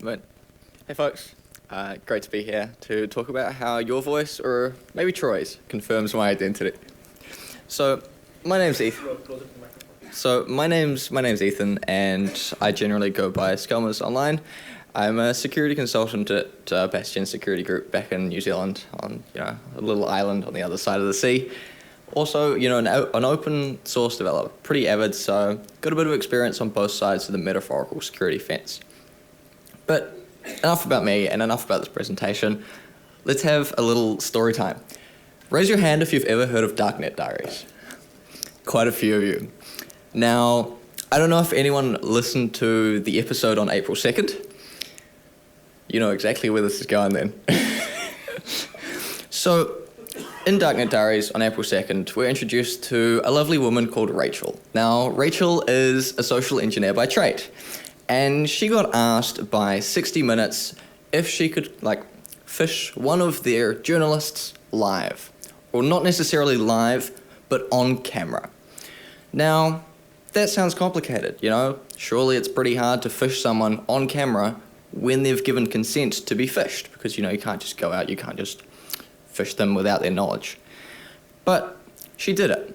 But hey folks, great to be here to talk about how your voice, or maybe Troy's, confirms my identity. So my name's Ethan. My name's Ethan, and I generally go by Skelmers online. I'm a security consultant at Bastion Security Group back in New Zealand, on a little island on the other side of the sea. Also, an open source developer, pretty avid, so got a bit of experience on both sides of the metaphorical security fence. But enough about me and enough about this presentation. Let's have a little story time. Raise your hand if you've ever heard of Darknet Diaries. Quite a few of you. Now, I don't know if anyone listened to the episode on April 2nd. You know exactly where this is going then. So, in Darknet Diaries on April 2nd, we're introduced to a lovely woman called Rachel. Now, Rachel is a social engineer by trade. And she got asked by 60 Minutes if she could, fish one of their journalists live. Or not necessarily live, but on camera. Now, that sounds complicated, Surely it's pretty hard to fish someone on camera when they've given consent to be fished. Because, you can't just go out, you can't just fish them without their knowledge. But she did it.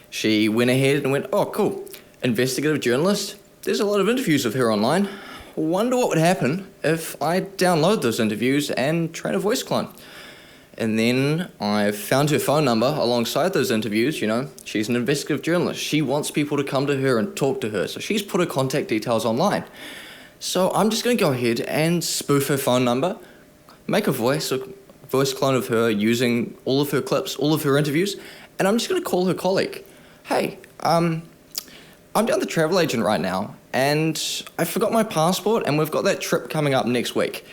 She went ahead and went, oh, cool, investigative journalist. There's a lot of interviews of her online. Wonder what would happen if I download those interviews and train a voice clone. And then I found her phone number alongside those interviews. She's an investigative journalist. She wants people to come to her and talk to her. So she's put her contact details online. So I'm just going to go ahead and spoof her phone number, make a voice clone of her using all of her clips, all of her interviews, and I'm just going to call her colleague. Hey, I'm down the travel agent right now, and I forgot my passport, and we've got that trip coming up next week.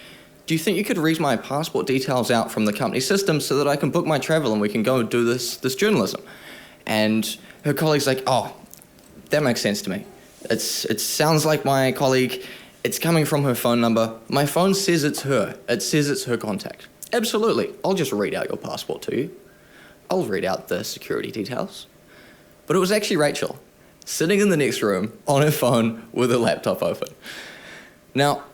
Do you think you could read my passport details out from the company system so that I can book my travel and we can go and do this journalism? And her colleague's like, oh, that makes sense to me. It sounds like my colleague. It's coming from her phone number. My phone says it's her. It says it's her contact. Absolutely. I'll just read out your passport to you. I'll read out the security details. But it was actually Rachel, sitting in the next room on her phone with her laptop open. Now,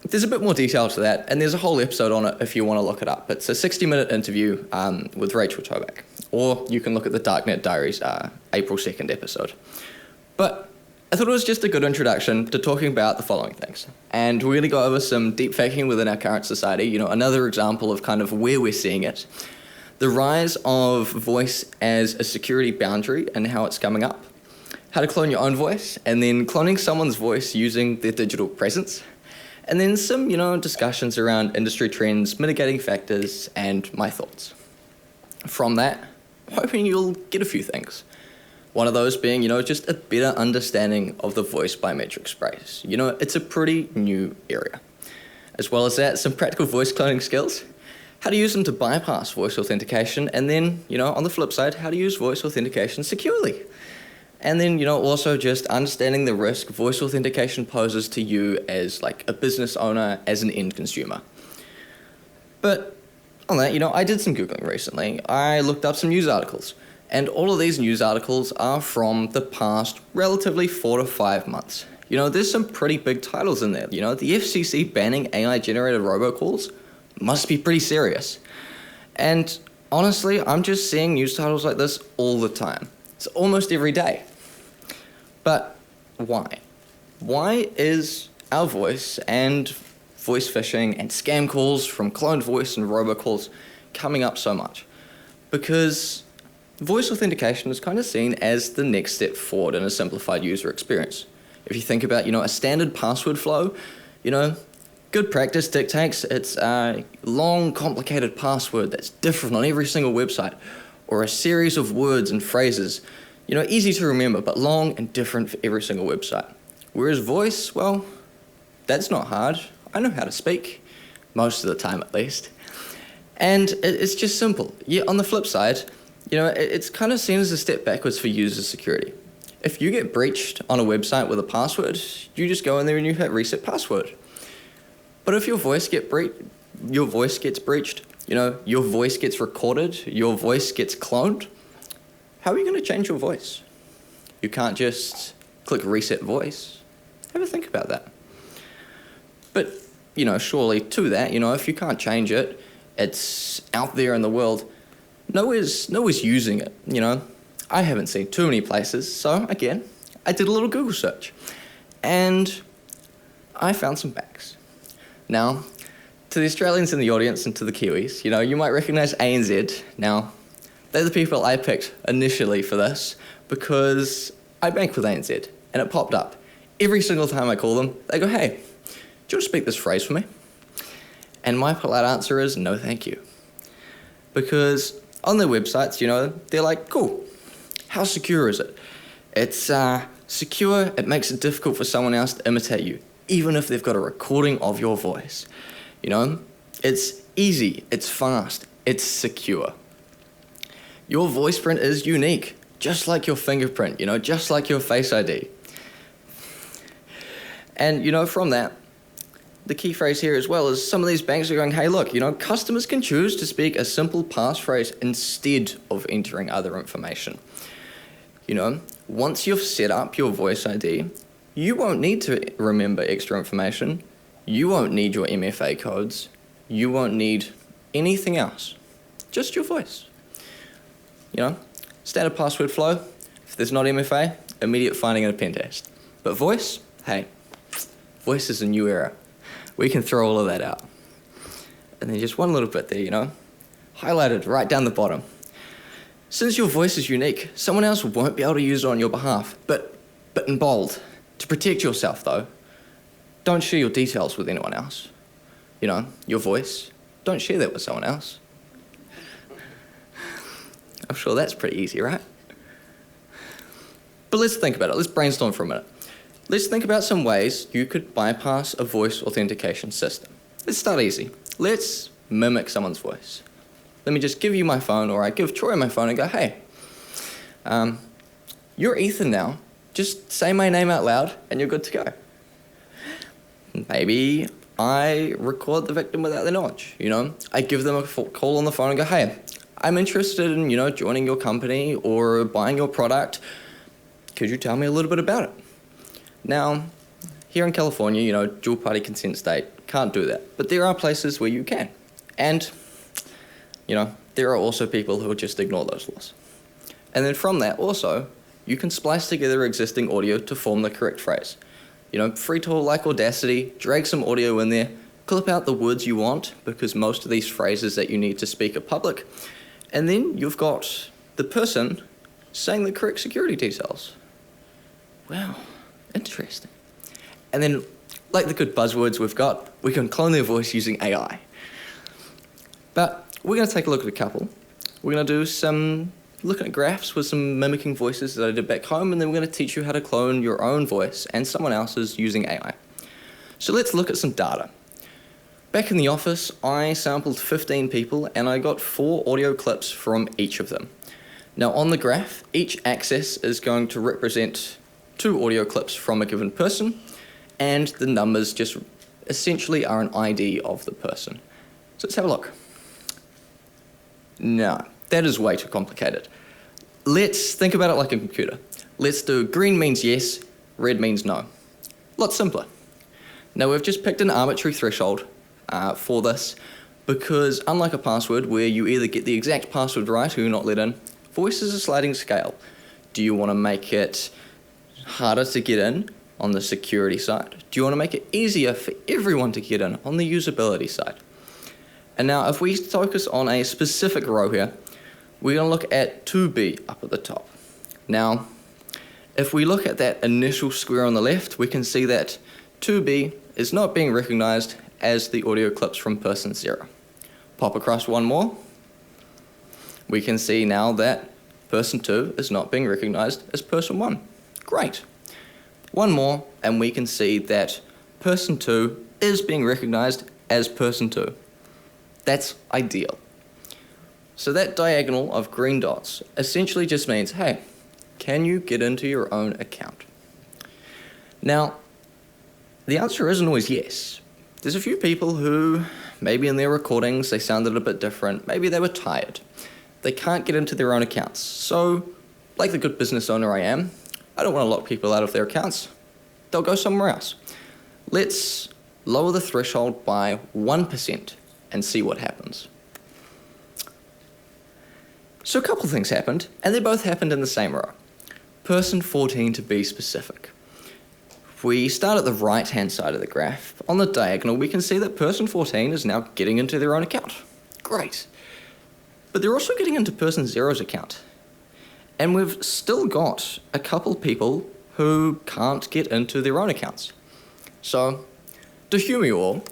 there's a bit more detail to that, and there's a whole episode on it if you want to look it up. It's a 60-minute interview with Rachel Toback, or you can look at the Darknet Diaries April 2nd episode. But I thought it was just a good introduction to talking about the following things. And we're going to go over some deep faking within our current society, another example of kind of where we're seeing it. The rise of voice as a security boundary and how it's coming up. How to clone your own voice, and then cloning someone's voice using their digital presence. And then some, discussions around industry trends, mitigating factors, and my thoughts. From that, I'm hoping you'll get a few things. One of those being, just a better understanding of the voice biometric space. It's a pretty new area. As well as that, some practical voice cloning skills, how to use them to bypass voice authentication, and then, on the flip side, how to use voice authentication securely. And then, also just understanding the risk voice authentication poses to you as, a business owner, as an end consumer. But on that, I did some Googling recently. I looked up some news articles. And all of these news articles are from the past relatively 4 to 5 months. There's some pretty big titles in there. The FCC banning AI-generated robocalls must be pretty serious. And honestly, I'm just seeing news titles like this all the time. It's almost every day. But why? Why is our voice and voice phishing and scam calls from cloned voice and robocalls coming up so much? Because voice authentication is kind of seen as the next step forward in a simplified user experience. If you think about, a standard password flow, good practice dictates it's a long, complicated password that's different on every single website, or a series of words and phrases, easy to remember, but long and different for every single website. Whereas voice, well, that's not hard. I know how to speak, most of the time at least. And it's just simple. Yet on the flip side, it's kind of seen as a step backwards for user security. If you get breached on a website with a password, you just go in there and you hit reset password. But if your voice gets breached, your voice gets recorded, your voice gets cloned, how are you going to change your voice? You can't just click reset voice. Have a think about that. But surely to that, if you can't change it, it's out there in the world. Nowhere's using it, I haven't seen too many places, so again, I did a little Google search, and I found some banks. Now, to the Australians in the audience and to the Kiwis, you might recognise ANZ. Now, they're the people I picked initially for this because I bank with ANZ, and it popped up. Every single time I call them, they go, "Hey, do you want to speak this phrase for me?" And my polite answer is, no thank you. Because on their websites, they're like, cool, how secure is it? It's secure, it makes it difficult for someone else to imitate you, even if they've got a recording of your voice. It's easy, it's fast, it's secure. Your voice print is unique, just like your fingerprint, just like your Face ID. And, from that, the key phrase here as well is some of these banks are going, hey, look, customers can choose to speak a simple passphrase instead of entering other information. Once you've set up your voice ID, you won't need to remember extra information. You won't need your MFA codes. You won't need anything else. Just your voice. Standard password flow. If there's not MFA, immediate finding in a pen test. But voice, hey, voice is a new era. We can throw all of that out. And then just one little bit there, highlighted right down the bottom. Since your voice is unique, someone else won't be able to use it on your behalf, but in bold. To protect yourself, though, don't share your details with anyone else. Your voice, don't share that with someone else. I'm sure that's pretty easy, right? But let's think about it. Let's brainstorm for a minute. Let's think about some ways you could bypass a voice authentication system. Let's start easy. Let's mimic someone's voice. Let me just give you my phone, or I give Troy my phone and go, hey, you're Ethan now. Just say my name out loud and you're good to go. Maybe I record the victim without their knowledge, I give them a call on the phone and go, hey, I'm interested in, joining your company or buying your product. Could you tell me a little bit about it? Now, here in California, dual party consent state, can't do that. But there are places where you can. And, there are also people who will just ignore those laws. And then from that also, you can splice together existing audio to form the correct phrase. Free tool like Audacity, drag some audio in there, clip out the words you want, because most of these phrases that you need to speak are public. And then you've got the person saying the correct security details. Wow, interesting. And then, like the good buzzwords we've got, we can clone their voice using AI. But we're going to take a look at a couple. We're going to do some looking at graphs with some mimicking voices that I did back home, and then we're going to teach you how to clone your own voice and someone else's using AI. So let's look at some data. Back in the office, I sampled 15 people and I got 4 audio clips from each of them. Now on the graph, each axis is going to represent 2 audio clips from a given person, and the numbers just essentially are an ID of the person. So let's have a look. No, that is way too complicated. Let's think about it like a computer. Let's do green means yes, red means no. Lots simpler. Now we've just picked an arbitrary threshold for this because unlike a password where you either get the exact password right or you're not let in, voice is a sliding scale. Do you want to make it harder to get in on the security side? Do you want to make it easier for everyone to get in on the usability side? And now if we focus on a specific row here, we're going to look at 2B up at the top. Now, if we look at that initial square on the left, we can see that 2B is not being recognized as the audio clips from person 0. Pop across one more. We can see now that person 2 is not being recognized as person 1. Great. One more, and we can see that person 2 is being recognized as person 2. That's ideal. So that diagonal of green dots essentially just means, hey, can you get into your own account? Now, the answer isn't always yes. There's a few people who, maybe in their recordings, they sounded a bit different. Maybe they were tired. They can't get into their own accounts. So, like the good business owner I am, I don't want to lock people out of their accounts. They'll go somewhere else. Let's lower the threshold by 1% and see what happens. So a couple things happened, and they both happened in the same row. Person 14 to be specific. If we start at the right-hand side of the graph, on the diagonal we can see that person 14 is now getting into their own account. Great. But they're also getting into person 0's account. And we've still got a couple people who can't get into their own accounts. So, to humour you all,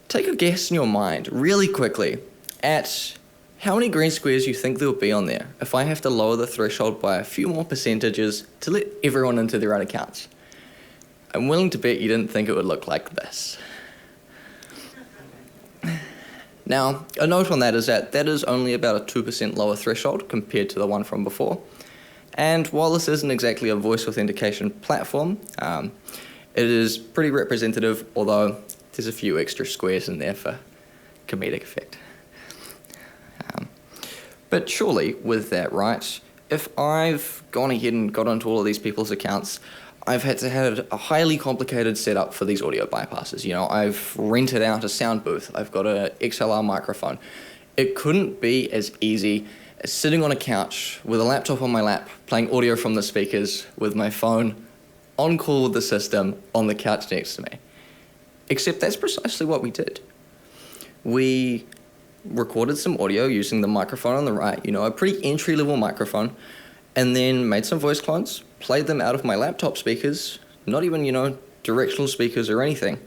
take a guess in your mind, really quickly, at how many green squares you think there will be on there if I have to lower the threshold by a few more percentages to let everyone into their own accounts. I'm willing to bet you didn't think it would look like this. Now, a note on that is that is only about a 2% lower threshold compared to the one from before. And while this isn't exactly a voice authentication platform, it is pretty representative, although there's a few extra squares in there for comedic effect. But surely, with that right, if I've gone ahead and got onto all of these people's accounts, I've had to have a highly complicated setup for these audio bypasses. You know, I've rented out a sound booth. I've got an XLR microphone. It couldn't be as easy as sitting on a couch with a laptop on my lap, playing audio from the speakers with my phone on call with the system on the couch next to me. Except that's precisely what we did. We recorded some audio using the microphone on the right, you know, a pretty entry-level microphone, and then made some voice clones, played them out of my laptop speakers, not even, you know, directional speakers or anything,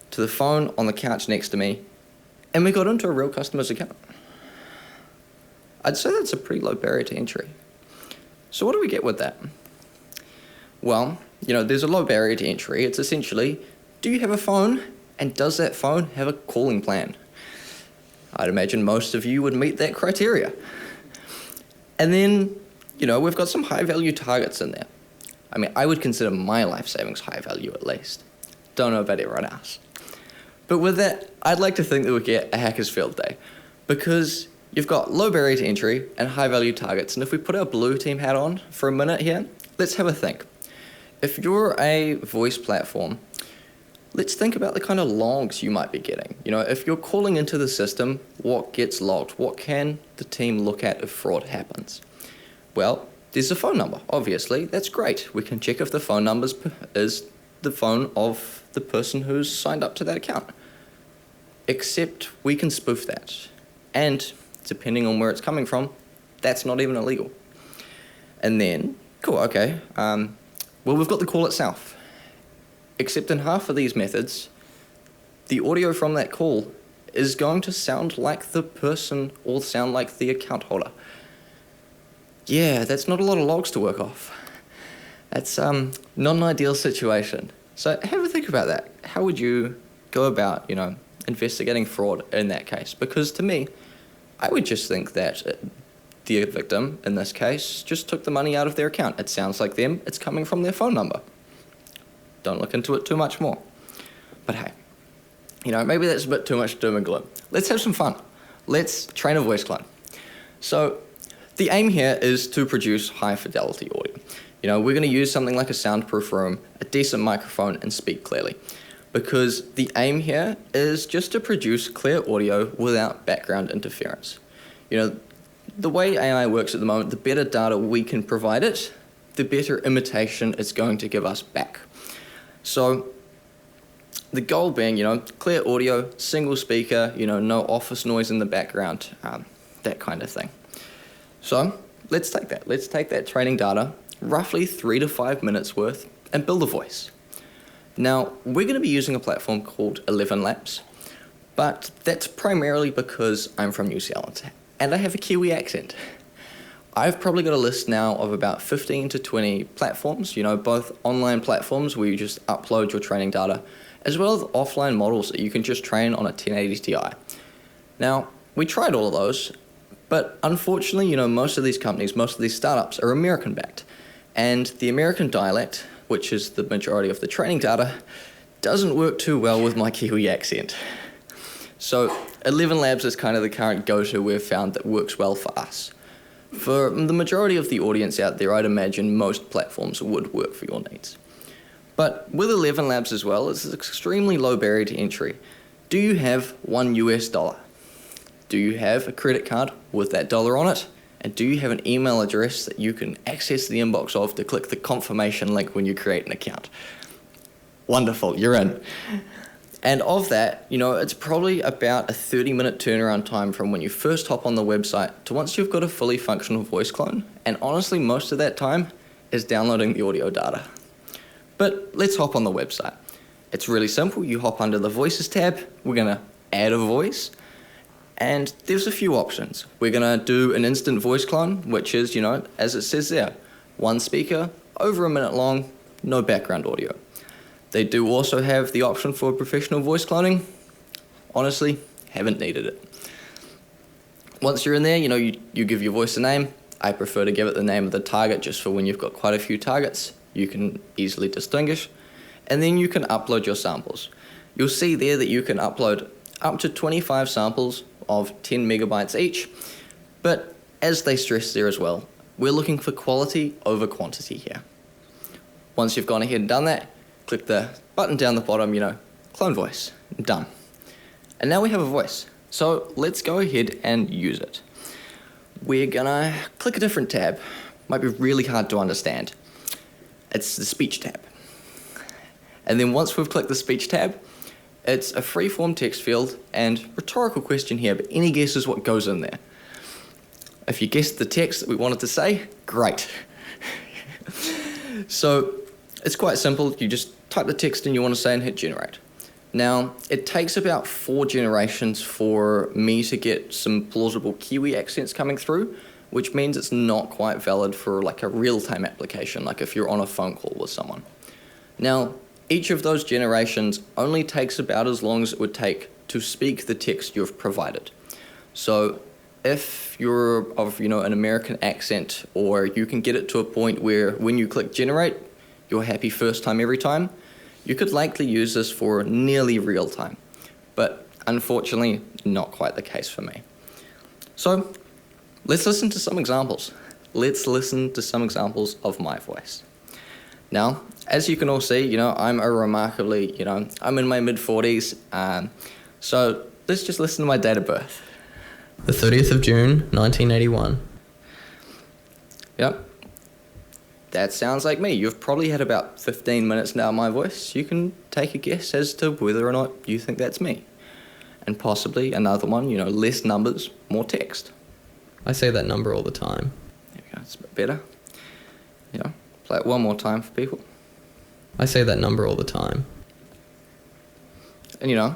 to the phone on the couch next to me, and we got into a real customer's account. I'd say that's a pretty low barrier to entry. So what do we get with that? Well, you know, there's a low barrier to entry. It's essentially, do you have a phone, and does that phone have a calling plan? I'd imagine most of you would meet that criteria. And then, you know, we've got some high-value targets in there. I mean, I would consider my life savings high value at least. Don't know about everyone else. But with that, I'd like to think that we get a hacker's field day, because you've got low barrier to entry and high-value targets. And if we put our blue team hat on for a minute here, let's have a think. If you're a voice platform, let's think about the kind of logs you might be getting. You know, if you're calling into the system, what gets logged? What can the team look at if fraud happens? Well, there's a phone number, obviously. That's great. We can check if the phone number is the phone of the person who's signed up to that account. Except we can spoof that. And depending on where it's coming from, that's not even illegal. And then, cool, okay. Well, we've got the call itself. Except in half of these methods, the audio from that call is going to sound like the person or sound like the account holder. Yeah, that's not a lot of logs to work off. That's not an ideal situation. So have a think about that. How would you go about, you know, investigating fraud in that case? Because to me, I would just think that the victim, in this case, just took the money out of their account. It sounds like them. It's coming from their phone number. Don't look into it too much more. But hey, you know, maybe that's a bit too much doom and gloom. Let's have some fun. Let's train a voice clone. So the aim here is to produce high fidelity audio. You know, we're going to use something like a soundproof room, a decent microphone, and speak clearly. Because the aim here is just to produce clear audio without background interference. You know, the way AI works at the moment, the better data we can provide it, the better imitation it's going to give us back. So the goal being, you know, clear audio, single speaker, you know, no office noise in the background, that kind of thing. So let's take that. Let's take that training data, roughly 3 to 5 minutes worth, and build a voice. Now, we're going to be using a platform called 11 Labs, but that's primarily because I'm from New Zealand, and I have a Kiwi accent. I've probably got a list now of about 15 to 20 platforms, you know, both online platforms where you just upload your training data, as well as offline models that you can just train on a 1080 Ti. Now, we tried all of those, but unfortunately, you know, most of these companies, most of these startups are American-backed, and the American dialect, which is the majority of the training data, doesn't work too well with my Kiwi accent. So 11 Labs is kind of the current go-to we've found that works well for us. For the majority of the audience out there, I'd imagine most platforms would work for your needs. But with 11 Labs as well, it's an extremely low barrier to entry. Do you have $1? Do you have a credit card with that dollar on it? And do you have an email address that you can access the inbox of to click the confirmation link when you create an account? Wonderful, you're in. And of that, it's probably about a 30-minute turnaround time from when you first hop on the website to once you've got a fully functional voice clone. And honestly, most of that time is downloading the audio data. But let's hop on the website. It's really simple. You hop under the Voices tab. We're going to add a voice. And there's a few options. We're going to do an instant voice clone, which is, as it says there, one speaker, over a minute long, no background audio. They do also have the option for professional voice cloning. Honestly, haven't needed it. Once you're in there, you give your voice a name. I prefer to give it the name of the target just for when you've got quite a few targets. You can easily distinguish. And then you can upload your samples. You'll see there that you can upload up to 25 samples of 10 megabytes each. But as they stress there as well, we're looking for quality over quantity here. Once you've gone ahead and done that, click the button down the bottom, clone voice, done. And now we have a voice. So let's go ahead and use it. We're gonna click a different tab. Might be really hard to understand. It's the speech tab. And then once we've clicked the speech tab, it's a free-form text field and rhetorical question here, but any guesses what goes in there? If you guessed the text that we wanted to say, great. So it's quite simple. You just type the text in you want to say and hit generate. Now, it takes about 4 generations for me to get some plausible Kiwi accents coming through, which means it's not quite valid for like a real-time application, like if you're on a phone call with someone. Now, each of those generations only takes about as long as it would take to speak the text you've provided. So if you're of an American accent, or you can get it to a point where when you click generate, you're happy first time every time, you could likely use this for nearly real time. But unfortunately, not quite the case for me. So let's listen to some examples. Let's listen to some examples of my voice. Now, as you can all see, I'm a remarkably, I'm in my mid-40s, so let's just listen to my date of birth. The 30th of June, 1981. Yep. That sounds like me. You've probably had about 15 minutes now of my voice. You can take a guess as to whether or not you think that's me. And possibly another one, less numbers, more text. I say that number all the time. There we go, it's a bit better. Play it one more time for people. I say that number all the time. And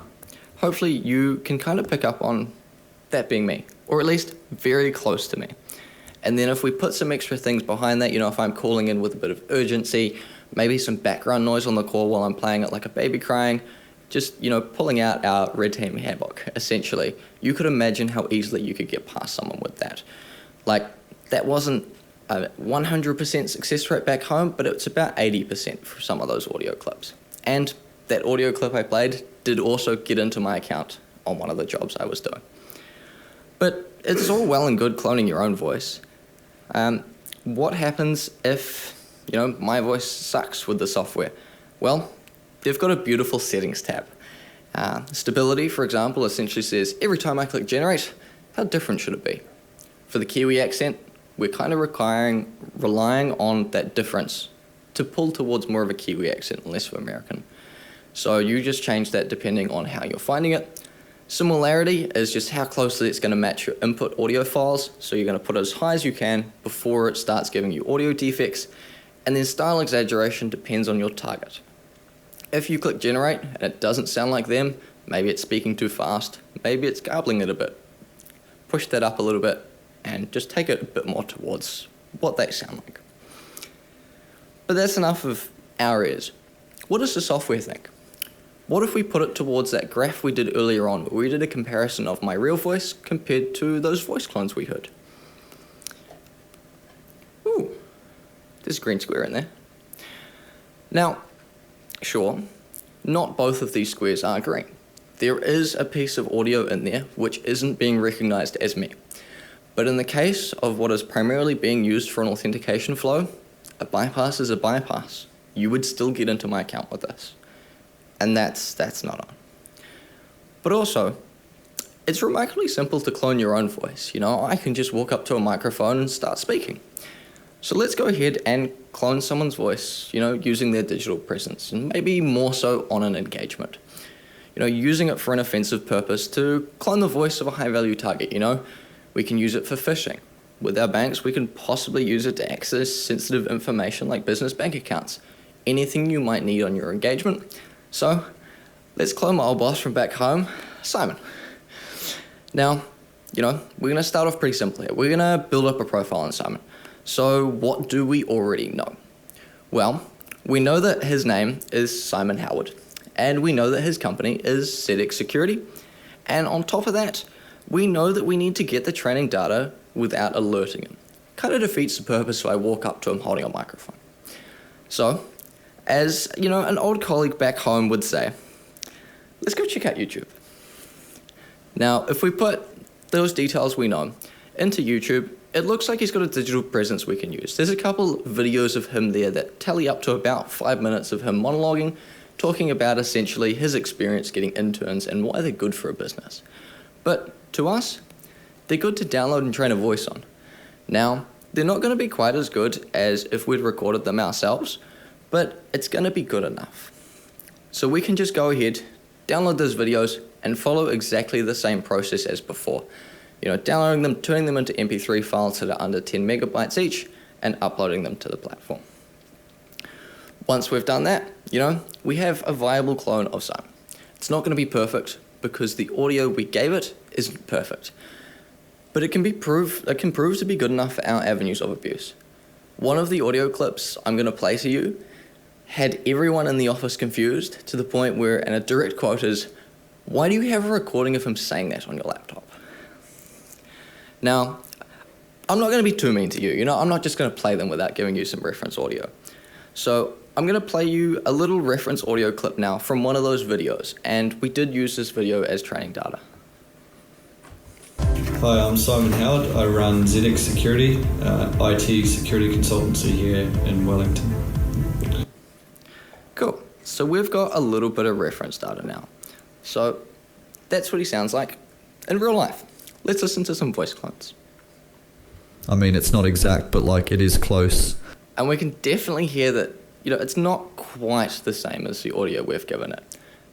hopefully you can kind of pick up on that being me, or at least very close to me. And then if we put some extra things behind that, if I'm calling in with a bit of urgency, maybe some background noise on the call while I'm playing it like a baby crying, just, pulling out our red team handbook, essentially. You could imagine how easily you could get past someone with that. Like, that wasn't a 100% success rate back home, but it's about 80% for some of those audio clips. And that audio clip I played did also get into my account on one of the jobs I was doing. But it's all well and good cloning your own voice. What happens if, my voice sucks with the software? Well, they've got a beautiful settings tab. Stability, for example, essentially says, every time I click generate, how different should it be? For the Kiwi accent, we're kind of relying on that difference to pull towards more of a Kiwi accent and less of American. So you just change that depending on how you're finding it. Similarity is just how closely it's going to match your input audio files. So you're going to put it as high as you can before it starts giving you audio defects. And then style exaggeration depends on your target. If you click generate and it doesn't sound like them, maybe it's speaking too fast, maybe it's garbling it a bit. Push that up a little bit and just take it a bit more towards what they sound like. But that's enough of our ears. What does the software think? What if we put it towards that graph we did earlier on, where we did a comparison of my real voice compared to those voice clones we heard? Ooh, there's a green square in there. Now, sure, not both of these squares are green. There is a piece of audio in there which isn't being recognized as me. But in the case of what is primarily being used for an authentication flow, a bypass is a bypass. you would still get into my account with this. And that's not on. But also, it's remarkably simple to clone your own voice. I can just walk up to a microphone and start speaking. So let's go ahead and clone someone's voice, using their digital presence, and maybe more so on an engagement. Using it for an offensive purpose to clone the voice of a high-value target, We can use it for phishing. With our banks, we can possibly use it to access sensitive information like business bank accounts, anything you might need on your engagement. So, let's clone my old boss from back home, Simon. Now, we're going to start off pretty simple here. We're going to build up a profile on Simon. So, what do we already know? Well, we know that his name is Simon Howard, and we know that his company is ZX Security, and on top of that, we know that we need to get the training data without alerting him. Kind of defeats the purpose if I walk up to him holding a microphone. So, as an old colleague back home would say, let's go check out YouTube. Now, if we put those details we know into YouTube, it looks like he's got a digital presence we can use. There's a couple videos of him there that tally up to about 5 minutes of him monologuing, talking about essentially his experience getting interns and why they're good for a business. But to us, they're good to download and train a voice on. Now, they're not going to be quite as good as if we'd recorded them ourselves, but it's going to be good enough. So we can just go ahead, download those videos, and follow exactly the same process as before. Downloading them, turning them into MP3 files that are under 10 megabytes each, and uploading them to the platform. Once we've done that, we have a viable clone of Simon. It's not going to be perfect because the audio we gave it isn't perfect. But it can prove to be good enough for our avenues of abuse. One of the audio clips I'm going to play to you had everyone in the office confused to the point where, and a direct quote is, "Why do you have a recording of him saying that on your laptop?" Now, I'm not going to be too mean to you. I'm not just going to play them without giving you some reference audio. So I'm going to play you a little reference audio clip now from one of those videos, and we did use this video as training data. Hi, I'm Simon Howard. I run ZX Security, IT security consultancy here in Wellington. Cool. So we've got a little bit of reference data now. So that's what he sounds like in real life. Let's listen to some voice clones. I mean, it's not exact, but it is close. And we can definitely hear that, it's not quite the same as the audio we've given it.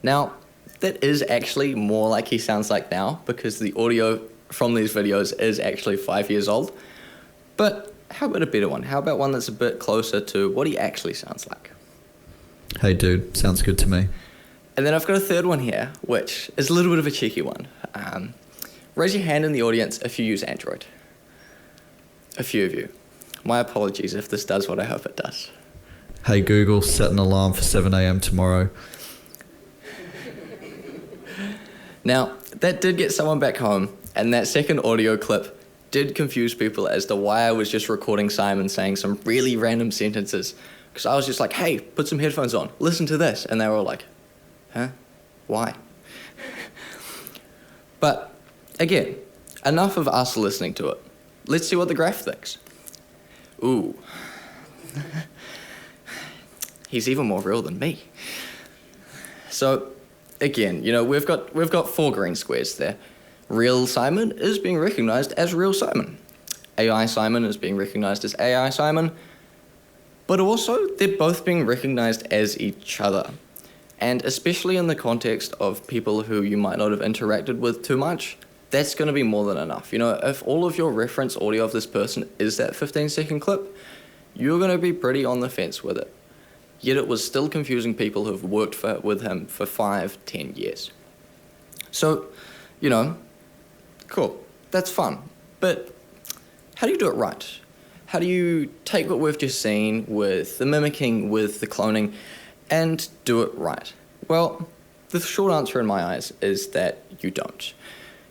Now, that is actually more like he sounds like now because the audio from these videos is actually 5 years old. But how about a better one? How about one that's a bit closer to what he actually sounds like? Hey dude, sounds good to me. And then I've got a third one here, which is a little bit of a cheeky one. Raise your hand in the audience if you use Android. A few of you. My apologies if this does what I hope it does. Hey Google, set an alarm for 7 a.m. tomorrow. Now, that did get someone back home, and that second audio clip did confuse people as to why I was just recording Simon saying some really random sentences. Because I was just like, hey, put some headphones on, listen to this. And they were all like, huh? Why? But, again, enough of us listening to it. Let's see what the graph thinks. Ooh. He's even more real than me. So, again, we've got 4 green squares there. Real Simon is being recognized as real Simon. AI Simon is being recognized as AI Simon. But also, they're both being recognized as each other. And especially in the context of people who you might not have interacted with too much, that's going to be more than enough. If all of your reference audio of this person is that 15-second clip, you're going to be pretty on the fence with it. Yet it was still confusing people who've worked with him for 5-10 years. So, cool, that's fun. But how do you do it right? How do you take what we've just seen with the mimicking, with the cloning, and do it right? Well, the short answer in my eyes is that you don't.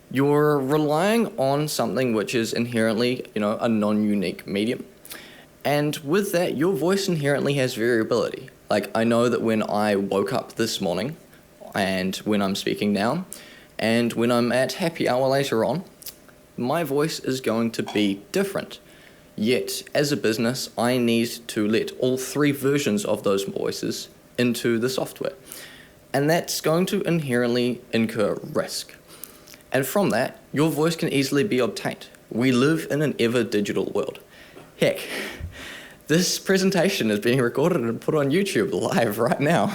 You're relying on something which is inherently, a non-unique medium. And with that, your voice inherently has variability. Like, I know that when I woke up this morning, and when I'm speaking now, and when I'm at happy hour later on, my voice is going to be different. Yet, as a business, I need to let all 3 versions of those voices into the software. And that's going to inherently incur risk. And from that, your voice can easily be obtained. We live in an ever-digital world. Heck, this presentation is being recorded and put on YouTube live right now.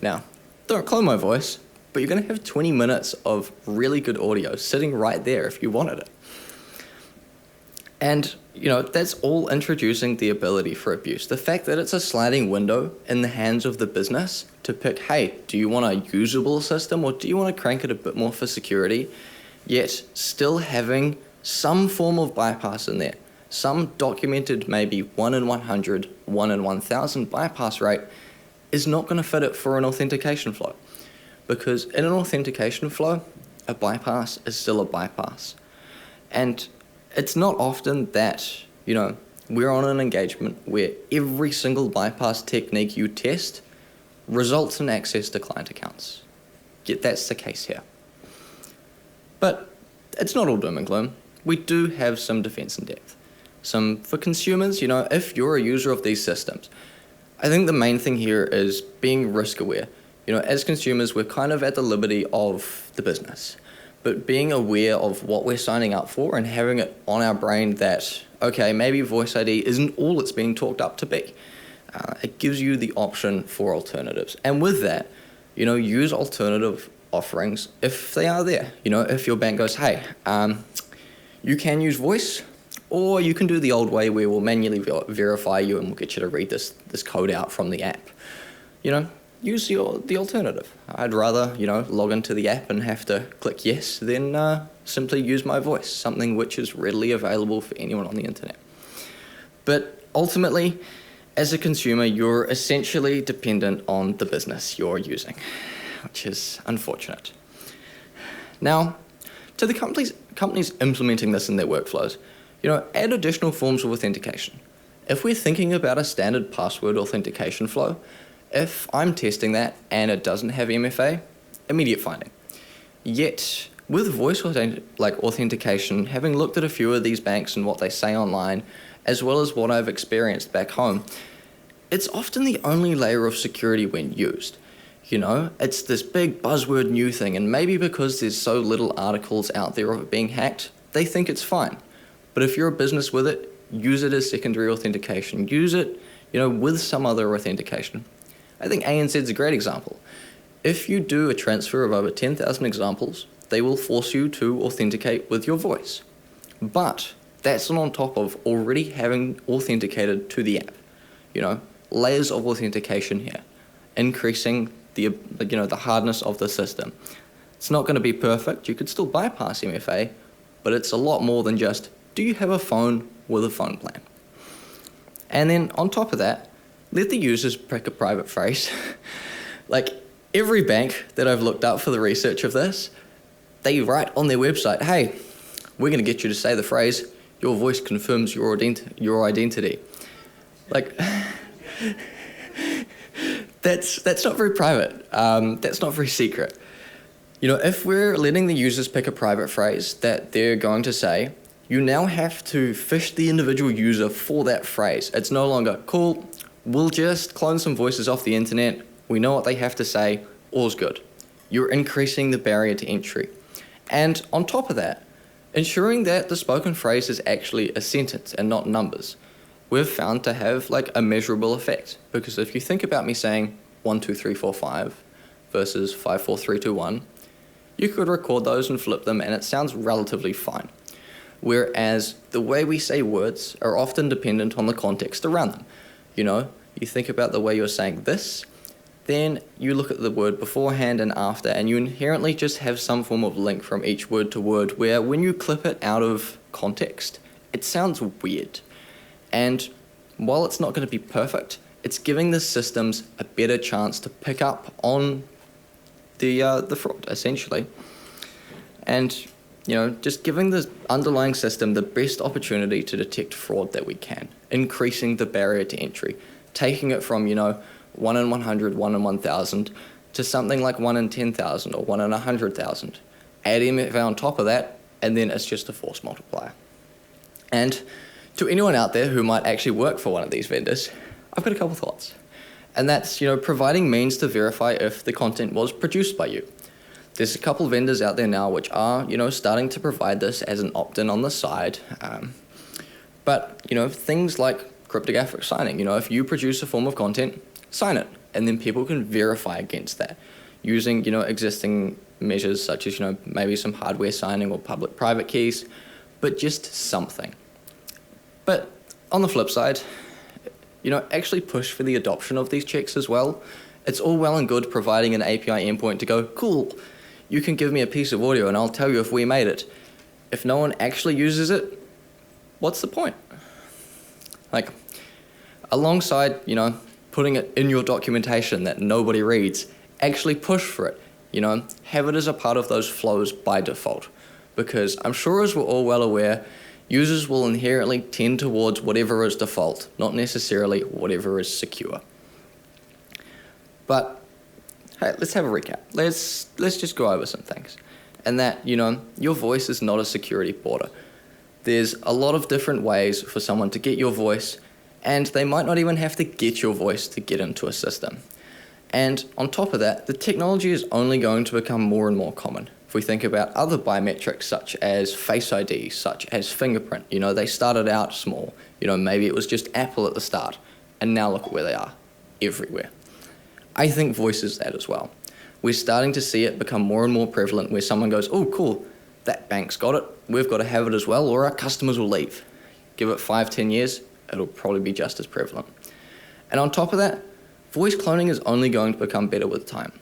Now, don't clone my voice, but you're going to have 20 minutes of really good audio sitting right there if you wanted it. And, that's all introducing the ability for abuse. The fact that it's a sliding window in the hands of the business to pick, hey, do you want a usable system or do you want to crank it a bit more for security, yet still having some form of bypass in there, some documented maybe 1 in 100, 1 in 1,000 bypass rate is not going to fit it for an authentication flow. Because in an authentication flow, a bypass is still a bypass. And it's not often that, we're on an engagement where every single bypass technique you test results in access to client accounts. Yet that's the case here. But it's not all doom and gloom. We do have some defense in depth. Some for consumers, if you're a user of these systems, I think the main thing here is being risk aware. As consumers, we're kind of at the liberty of the business. But being aware of what we're signing up for and having it on our brain that, okay, maybe Voice ID isn't all it's being talked up to be. It gives you the option for alternatives. And with that, use alternative offerings if they are there. If your bank goes, hey, you can use voice, or you can do the old way where we'll manually verify you and we'll get you to read this code out from the app. Use the alternative. I'd rather, log into the app and have to click yes than simply use my voice, something which is readily available for anyone on the internet. But ultimately, as a consumer, you're essentially dependent on the business you're using, which is unfortunate. Now, to the companies implementing this in their workflows, add additional forms of authentication. If we're thinking about a standard password authentication flow, if I'm testing that and it doesn't have MFA, immediate finding. Yet, with voice authentication, having looked at a few of these banks and what they say online, as well as what I've experienced back home, it's often the only layer of security when used. It's this big buzzword new thing, and maybe because there's so little articles out there of it being hacked, they think it's fine. But if you're a business with it, use it as secondary authentication. Use it, with some other authentication. I think ANZ's a great example. If you do a transfer of over 10,000 examples, they will force you to authenticate with your voice. But that's not on top of already having authenticated to the app. Layers of authentication here, increasing the hardness of the system. It's not going to be perfect. You could still bypass MFA, but it's a lot more than just, do you have a phone with a phone plan? And then on top of that, let the users pick a private phrase. Every bank that I've looked up for the research of this, they write on their website, hey, we're going to get you to say the phrase, your voice confirms your identity. That's not very private. That's not very secret. If we're letting the users pick a private phrase that they're going to say, you now have to fish the individual user for that phrase. It's no longer, cool, we'll just clone some voices off the internet, we know what they have to say, all's good. You're increasing the barrier to entry. And on top of that, ensuring that the spoken phrase is actually a sentence and not numbers. We've found to have a measurable effect. Because if you think about me saying 1, 2, 3, 4, 5 versus 5, 4, 3, 2, 1, you could record those and flip them and it sounds relatively fine. Whereas the way we say words are often dependent on the context around them. You think about the way you're saying this, then you look at the word beforehand and after, and you inherently just have some form of link from each word to word where when you clip it out of context, it sounds weird. And while it's not going to be perfect, it's giving the systems a better chance to pick up on the fraud, essentially. And, just giving the underlying system the best opportunity to detect fraud that we can, increasing the barrier to entry, taking it from, 1 in 100, 1 in 1,000, to something like 1 in 10,000 or 1 in 100,000. Add MFA on top of that, and then it's just a force multiplier. And To anyone out there who might actually work for one of these vendors, I've got a couple thoughts. And that's, providing means to verify if the content was produced by you. There's a couple vendors out there now which are, starting to provide this as an opt-in on the side. But things like cryptographic signing, if you produce a form of content, sign it, and then people can verify against that using, existing measures such as, maybe some hardware signing or public-private keys, but just something. But on the flip side, actually push for the adoption of these checks as well. It's all well and good providing an API endpoint to go, cool, you can give me a piece of audio and I'll tell you if we made it. If no one actually uses it, what's the point? Like, alongside, putting it in your documentation that nobody reads, actually push for it. Have it as a part of those flows by default. Because I'm sure, as we're all well aware, users will inherently tend towards whatever is default, not necessarily whatever is secure. But hey, let's have a recap. Let's just go over some things. And that, your voice is not a security border. There's a lot of different ways for someone to get your voice, and they might not even have to get your voice to get into a system. And on top of that, the technology is only going to become more and more common. If we think about other biometrics such as Face ID, such as fingerprint, they started out small. Maybe it was just Apple at the start, and now look at where they are, everywhere. I think voice is that as well. We're starting to see it become more and more prevalent where someone goes, oh, cool, that bank's got it, we've got to have it as well, or our customers will leave. Give it 5-10 years, it'll probably be just as prevalent. And on top of that, voice cloning is only going to become better with time.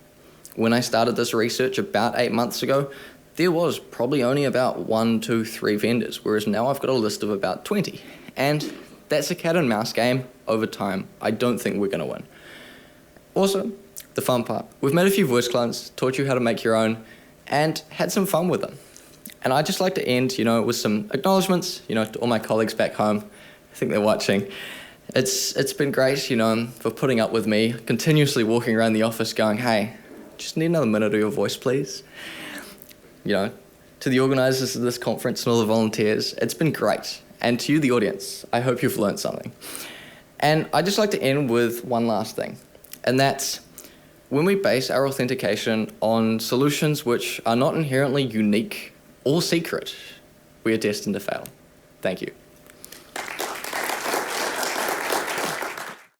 When I started this research about 8 months ago, there was probably only about 1, 2, 3 vendors, whereas now I've got a list of about 20. And that's a cat and mouse game. Over time, I don't think we're going to win. Also, the fun part. We've made a few voice clones, taught you how to make your own, and had some fun with them. And I'd just like to end, with some acknowledgements, to all my colleagues back home. I think they're watching. It's been great, for putting up with me, continuously walking around the office going, hey, just need another minute of your voice, please. To the organisers of this conference and all the volunteers, it's been great. And to you, the audience, I hope you've learned something. And I'd just like to end with one last thing, and that's when we base our authentication on solutions which are not inherently unique or secret, we are destined to fail. Thank you.